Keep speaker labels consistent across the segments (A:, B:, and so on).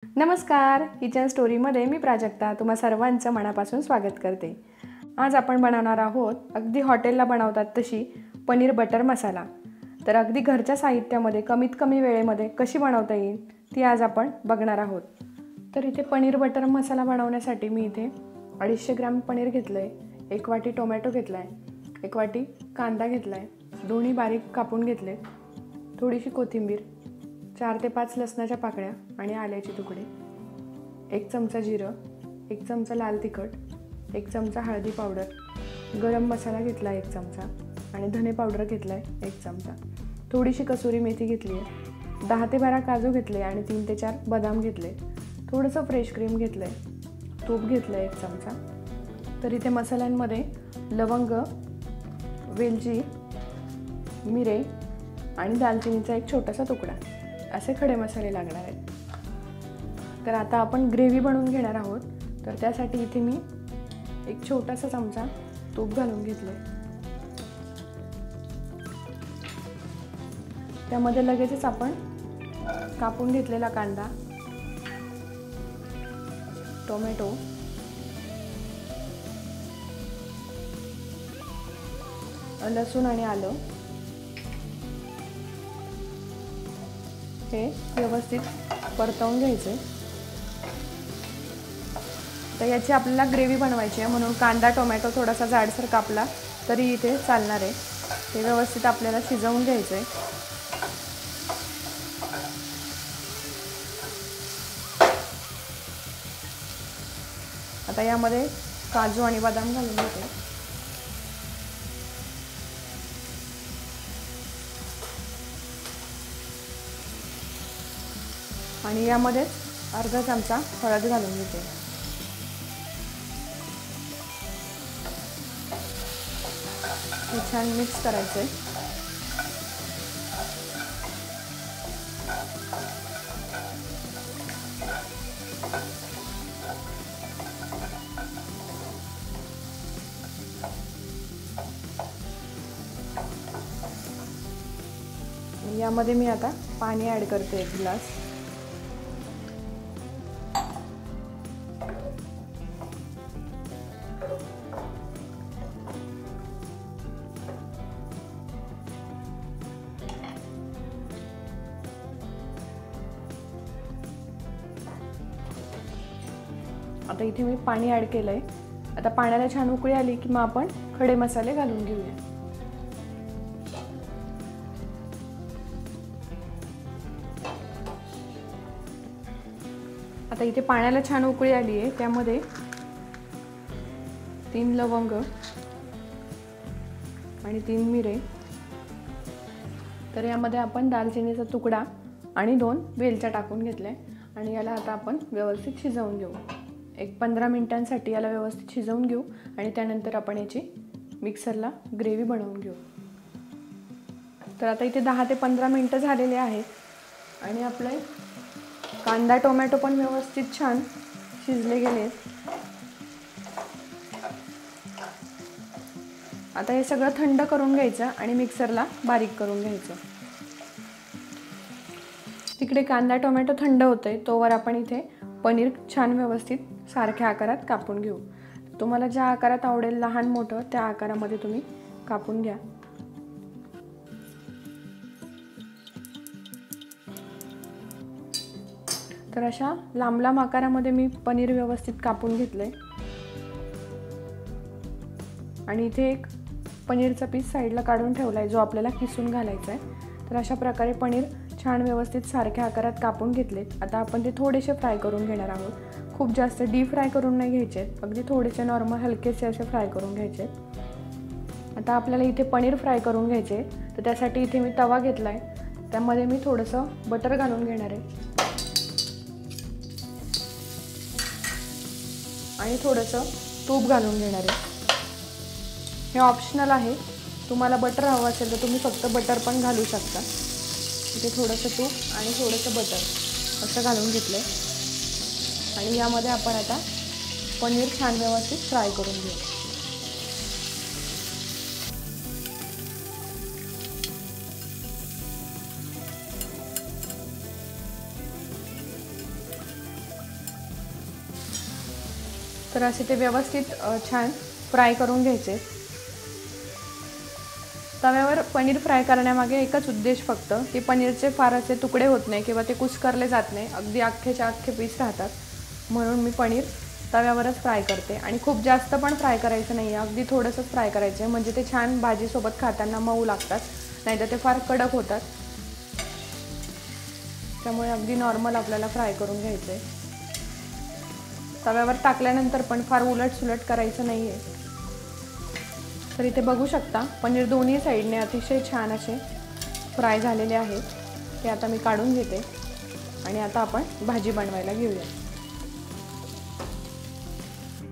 A: नमस्कार, किचन स्टोरीमध्ये मी प्राजक्ता तुम्हा सर्वांचं मनापासून स्वागत करते। आज आपण बनवणार आहोत अगदी हॉटेलला बनवतात तशी पनीर बटर मसाला। तर अगदी घरच्या साहित्यामध्ये कमीत कमी वेळेमध्ये कशी बनवता येईल ती आज आपण बघणार आहोत। तर इथे पनीर बटर मसाला बनवण्यासाठी मी इथे 250 ग्रॅम पनीर घेतलंय, 1 वाटी टोमॅटो घेतलाय, 1 वाटी कांदा घेतलाय, दोन्ही बारीक कापून घेतले, थोडीशी कोथिंबीर, 4 ते 5 लसणाच्या पाकळ्या आणि आल्याचे तुकडे, 1 चमचा जिरं, 1 चमचा लाल तिखट, 1 चमचा हळदी पावडर, गरम मसाला घेतला 1 चमचा आणि धने पावडर घेतलाय 1 चमचा, थोडीशी कसुरी मेथी घेतली आहे, 10 ते 12 काजू घेतले आणि 3 ते 4 बदाम घेतले, थोडंसं फ्रेश क्रीम घेतलंय, तूप घेतलंय 1 चमचा। तर इथे मसाल्यांमध्ये लवंग, वेलची, मिरे आणि दालचिनीचा एक छोटासा तुकडा असे खडे मसाले लागणार आहेत। तर आता आपण ग्रेव्ही बनवून घेणार आहोत। तर त्यासाठी इथे मी एक छोटासा चमचा तूप घालून घेतले, त्यामध्ये लगेचच आपण कापून घेतलेला कांदा, टोमॅटो, लसूण आणि आलं हे व्यवस्थित परतवून घ्यायचे। तर याची आपल्याला ग्रेव्ही बनवायची आहे म्हणून कांदा टोमॅटो थोडासा जाडसर कापला तरी इथे चालणार आहे। ते व्यवस्थित आपल्याला शिजवून घ्यायचे आहे। आता यामध्ये काजू आणि बदाम घालून घेते। आणि यामध्ये अर्धा चमचा हळद घालून घेते। हे छान मिक्स करायचे। यामध्ये मी आता पाणी ॲड करते 1 ग्लास। आता इथे मी पाणी ॲड केलंय। आता पाण्याला छान उकळी आली की मग आपण खडे मसाले घालून घेऊया। आता इथे पाण्याला छान उकळी आली आहे, त्यामध्ये 3 लवंग आणि 3 मिरे, तर यामध्ये आपण दालचिनीचा तुकडा आणि 2 वेलच्या टाकून घेतल्या आणि याला आता आपण व्यवस्थित शिजवून घेऊ। एक 15 मिनिटांसाठी याला व्यवस्थित शिजवून घेऊ आणि त्यानंतर आपण याची मिक्सरला ग्रेव्ही बनवून घेऊ। तर आता इथे 10 ते 15 मिनिटं झालेले आहेत आणि आपले कांदा टोमॅटो पण व्यवस्थित छान शिजले गेले। आता हे सगळं थंड करून घ्यायचं आणि मिक्सरला बारीक करून घ्यायचं। तिकडे कांदा टोमॅटो थंड होतंय तोवर आपण इथे पनीर छान व्यवस्थित सारख्या आकारात कापून घेऊ। तुम्हाला ज्या आकारात आवडेल लहान मोठं त्या आकारामध्ये तुम्ही कापून घ्या। तर अशा लांब लांब आकारामध्ये मी पनीर व्यवस्थित कापून घेतलंय आणि इथे एक पनीरचा पीस साईडला काढून ठेवलाय जो आपल्याला किसून घालायचा आहे। तर अशा प्रकारे पनीर छान व्यवस्थित सारख्या आकारात कापून घेतलेत। आता आपण ते थोडेसे फ्राय करून घेणार आहोत। खूप जास्त डीप फ्राय करून नाही घ्यायचे, अगदी थोडेसे नॉर्मल हलकेसे असे फ्राय करून घ्यायचे। आता आपल्याला इथे पनीर फ्राय करून घ्यायचे, तर त्यासाठी इथे मी तवा घेतलाय, त्यामध्ये मी थोडंसं बटर घालून घेणार आहे आणि थोडंसं तूप घालून घेणार आहे। हे ऑप्शनल आहे, तुम्हाला बटर हवं असेल तर तुम्ही फक्त बटर पण घालू शकता। इथे थोडंसं तूप आणि थोडंसं बटर असं घालून घेतलंय आणि यामध्ये आपण आता पनीर छान व्यवस्थित फ्राय करून घेऊ। तर असे ते व्यवस्थित छान फ्राय करून घ्यायचे। तव्यावर पनीर फ्राय करण्यामागे एकच उद्देश फक्त की पनीरचे फार असे तुकडे होत नाही किंवा ते कुस्करले जात नाही, अगदी अख्खेच्या अख्खे पीस राहतात, म्हणून मी पनीर तव्यावरच फ्राय करते। आणि खूप जास्त पण फ्राय करायचं नाही आहे, अगदी थोडंसंच फ्राय करायचं आहे, म्हणजे ते छान भाजीसोबत खाताना मऊ लागतात, नाहीतर ते फार कडक होतात। त्यामुळे अगदी नॉर्मल आपल्याला फ्राय करून घ्यायचं आहे। तव्यावर टाकल्यानंतर पण फार उलट-सुलट करायचं नाही आहे। तर इथे बघू शकता पनीर दोन्ही साईडने अतिशय छान असे फ्राय झालेले आहेत। ते आता मी काढून घेते आणि आता आपण भाजी बनवायला घेऊया।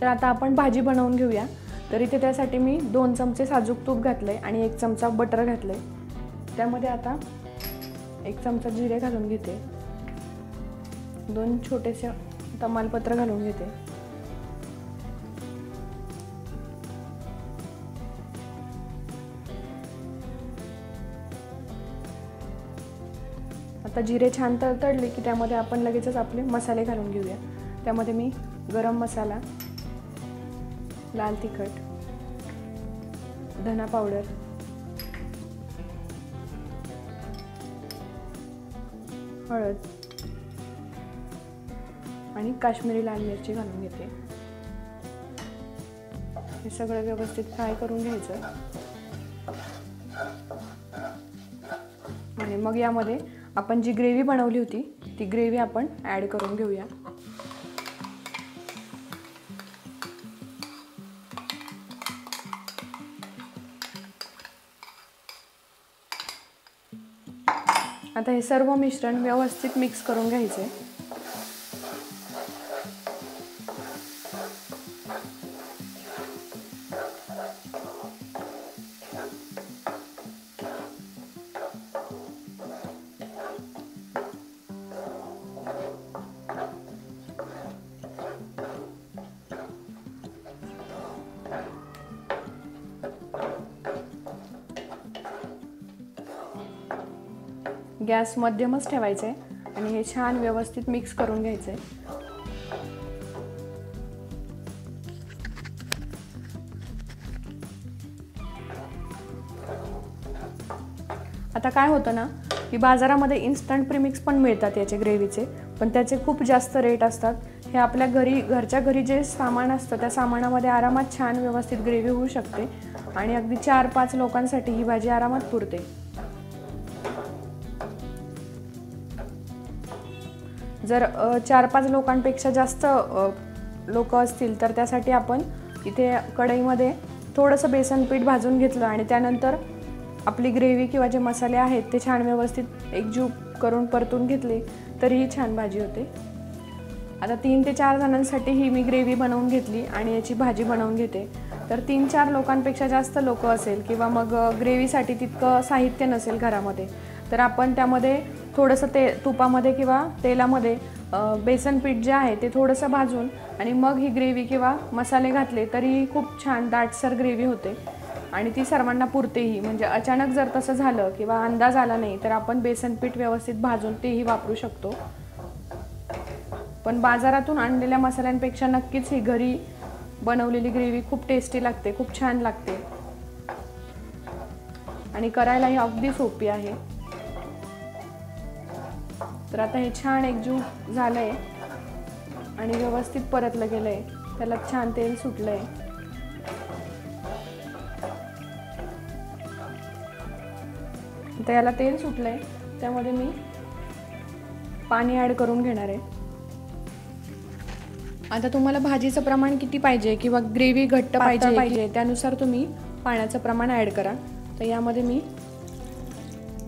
A: तर आता आपण भाजी बनवून घेऊया। तर इथे त्यासाठी मी 2 चमचे साजूक तूप घातले आणि 1 चमचा बटर घातले। त्यामध्ये आता 1 चमचा जिरे घालून घेते, 2 छोटेसे तमालपत्र घालून घेते, आता जिरे छान तडतडले की त्यामध्ये आपण लगेचच आपले मसाले घालून घेऊया। त्यामध्ये मी गरम मसाला, लाल तिखट, धना पावडर, हळद आणि काश्मीरी लाल मिरची घालून घेते। हे सगळं व्यवस्थित फ्राय करून घ्यायचं आणि मग यामध्ये आपण जी ग्रेव्ही बनवली होती ती ग्रेव्ही आपण ॲड करून घेऊया। आता हे सर्व मिश्रण व्यवस्थित मिक्स करून घ्यायचे। गॅस मध्यमच ठेवायचा आहे आणि हे छान व्यवस्थित मिक्स करून घ्यायचं आहे। आता काय होतं ना की बाजारामध्ये इन्स्टंट प्रीमिक्स पण मिळतात याचे ग्रेव्हीचे, पण त्याचे खूप जास्त रेट असतात। हे आपल्या घरच्या घरी जे सामान असतं त्या सामानामध्ये आरामात छान व्यवस्थित ग्रेव्ही होऊ शकते आणि अगदी 4-5 लोकांसाठी ही भाजी आरामात पुरते। जर 4-5 लोकांपेक्षा जास्त लोक असतील तर त्यासाठी आपण इथे कढईमध्ये थोडंसं बेसन पीठ भाजून घेतलं आणि त्यानंतर आपली ग्रेव्ही किंवा जे मसाले आहेत ते छान व्यवस्थित एकजीव करून परतून घेतले तरीही छान भाजी होते। आता 3 ते 4 जणांसाठी ही मी ग्रेव्ही बनवून घेतली आणि याची भाजी बनवून घेते। तर 3-4 लोकांपेक्षा जास्त लोक असेल किंवा मग ग्रेव्हीसाठी तितकं साहित्य नसेल घरामध्ये, तर आपण त्यामध्ये थोडंसं तुपामध्ये किंवा तेलामध्ये बेसन पीठ जे आहे ते थोडंसं भाजून आणि मग ही ग्रेव्ही किंवा मसाले घातले तरी खूप छान दाटसर ग्रेव्ही होते आणि ती सर्वांना पुरतेही। म्हणजे अचानक जर तसं झालं किंवा अंदाज आला नाही तर आपण बेसन पीठ व्यवस्थित भाजून तेही वापरू शकतो। पण बाजारातून आणलेल्या मसाल्यांपेक्षा नक्कीच ही घरी बनवलेली ग्रेव्ही खूप टेस्टी लागते, खूप छान लागते आणि करायलाही अगदी सोपी आहे। तर आता हे छान एकजीव झालंय आणि व्यवस्थित परतलं गेलंय, त्याला छान तेल सुटलंय। आता याला तेल सुटलंय त्यामध्ये मी पाणी ॲड करून घेणार आहे। आता तुम्हाला भाजीचं प्रमाण किती पाहिजे किंवा ग्रेव्ही घट्ट पाहिजे त्यानुसार तुम्ही पाण्याचं प्रमाण ॲड करा। तर यामध्ये मी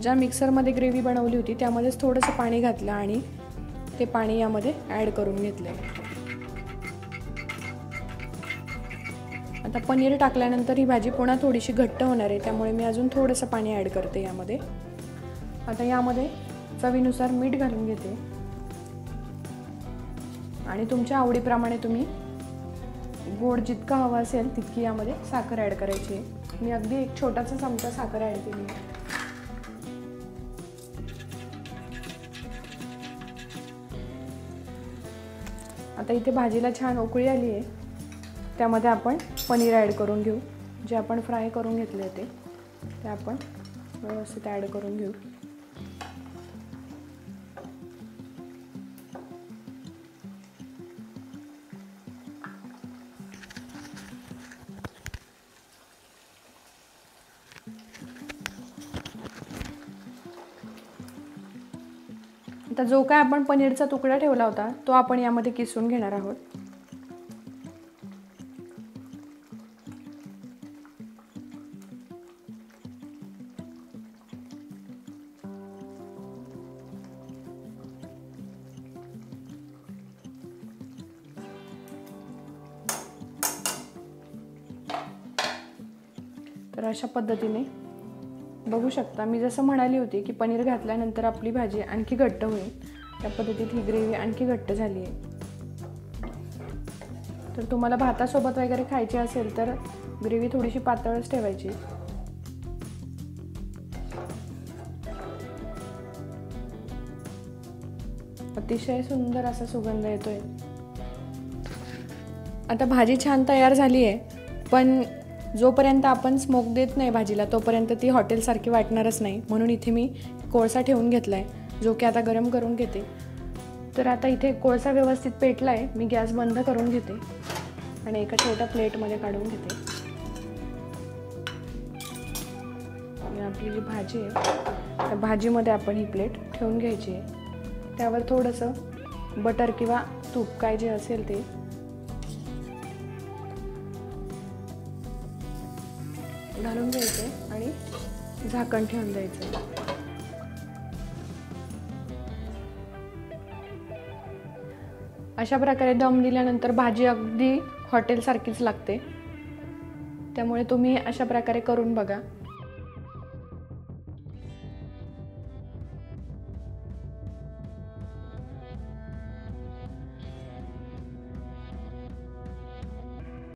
A: ज्या मिक्सरमध्ये ग्रेव्ही बनवली होती त्यामध्येच थोडंसं पाणी घातलं आणि ते पाणी यामध्ये ॲड करून घेतलं। आता पनीर टाकल्यानंतर ही भाजी पुन्हा थोडीशी घट्ट होणार आहे, त्यामुळे मी अजून थोडंसं पाणी ॲड करते यामध्ये। आता यामध्ये चवीनुसार मीठ घालून घेते आणि तुमच्या आवडीप्रमाणे तुम्ही गोड जितका हवा असेल तितकी यामध्ये साखर ॲड करायची। मी अगदी एक छोटासा चमचा साखर ॲड केली। आता इथे भाजीला छान उकळी आली आहे त्यामध्ये आपण पनीर ॲड करून घेऊ. जे आपण फ्राय करून घेतले होते ते आपण व्यवस्थित ॲड करून घेऊ. आता जो काय आपण पनीरचा तुकडा ठेवला होता तो आपण यामध्ये किसून घेणार आहोत. तर अशा पद्धतीने बघू शकता, मी जसं म्हणाली होती की पनीर घातल्यानंतर आपली भाजी आणखी घट्ट होईल. त्या पद्धतीत ही ग्रेव्ही आणखी घट्ट झाली आहे. तर तुम्हाला भातासोबत वगैरे खायची असेल तर ग्रेव्ही थोडीशी पातळच ठेवायची. अतिशय सुंदर असा सुगंध येतोय. आता भाजी छान तयार झाली आहे, पण जोपर्यंत आपण स्मोक देत नाही भाजीला तोपर्यंत ती हॉटेलसारखी वाटणारच नाही. म्हणून इथे मी कोळसा ठेवून घेतला आहे, जो की आता गरम करून घेते. तर आता इथे कोळसा व्यवस्थित पेटला आहे. मी गॅस बंद करून घेते आणि एका छोट्या प्लेटमध्ये काढून घेते. आणि आपली जी भाजी आहे त्या भाजीमध्ये आपण ही प्लेट ठेवून घ्यायची आहे. त्यावर थोडंसं बटर किंवा तूप काय जे असेल ते घालून घ्यायचे आणि झाकण ठेवून द्यायचं. अशा प्रकारे दम दिल्यानंतर भाजी अगदी हॉटेलसारखीच लागते. त्यामुळे तुम्ही अशा प्रकारे करून बघा.